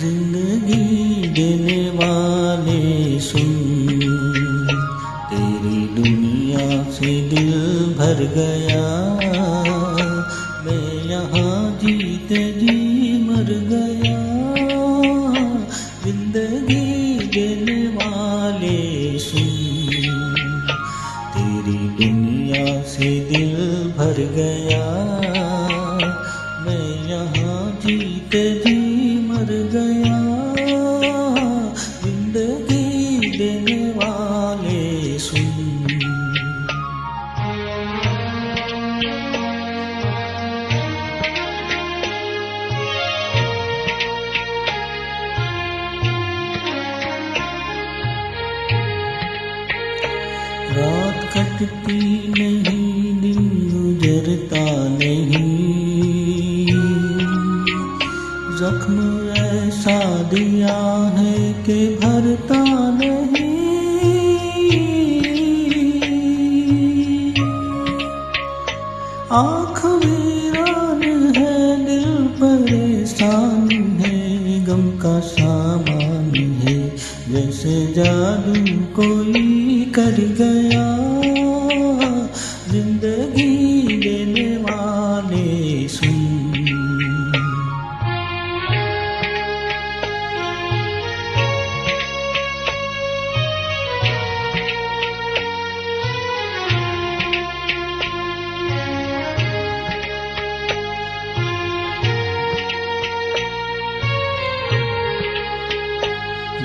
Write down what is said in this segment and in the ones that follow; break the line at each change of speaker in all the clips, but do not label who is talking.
जिंदगी देने वाले सुन, तेरी दुनिया से दिल भर गया। मैं यहाँ जीते जी मर गया। जिंदगी देने वाले सुन, तेरी दुनिया से दिल भर गया। मैं यहाँ जीते जी मर गया। जिंदगी देने वाले सुन। रात कटती नहीं, दिन गुजरता नहीं। जख्म ऐसा दिया है कि भरता नहीं। आँख वीरान है, दिल परेशान है, गम का सामान है, जैसे जादू कोई कर गया। जिंदगी देने वाले सुन।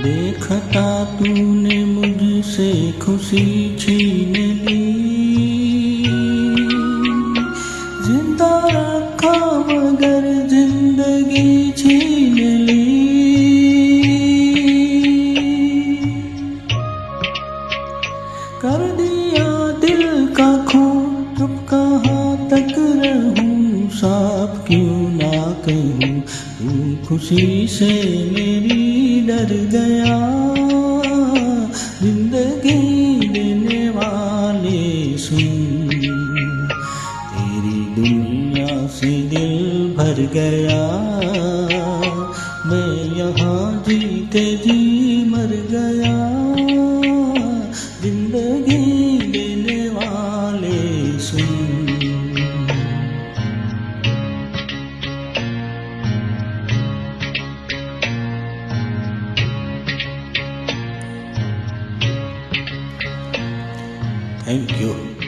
देखता तूने मुझसे खुशी छीन ली। जिंदा रखा मगर जिंदगी छीन ली। कर दिया दिल का खून, चुप कहाँ तक रहूं, साफ क्यों ना कहूँ, तू खुशी से मेरी डर गया। जिंदगी देने वाले सुन, तेरी दुनिया से दिल भर गया। मैं यहाँ जीते जी मर गया। जिंदगी देने वाले सुन। Thank you.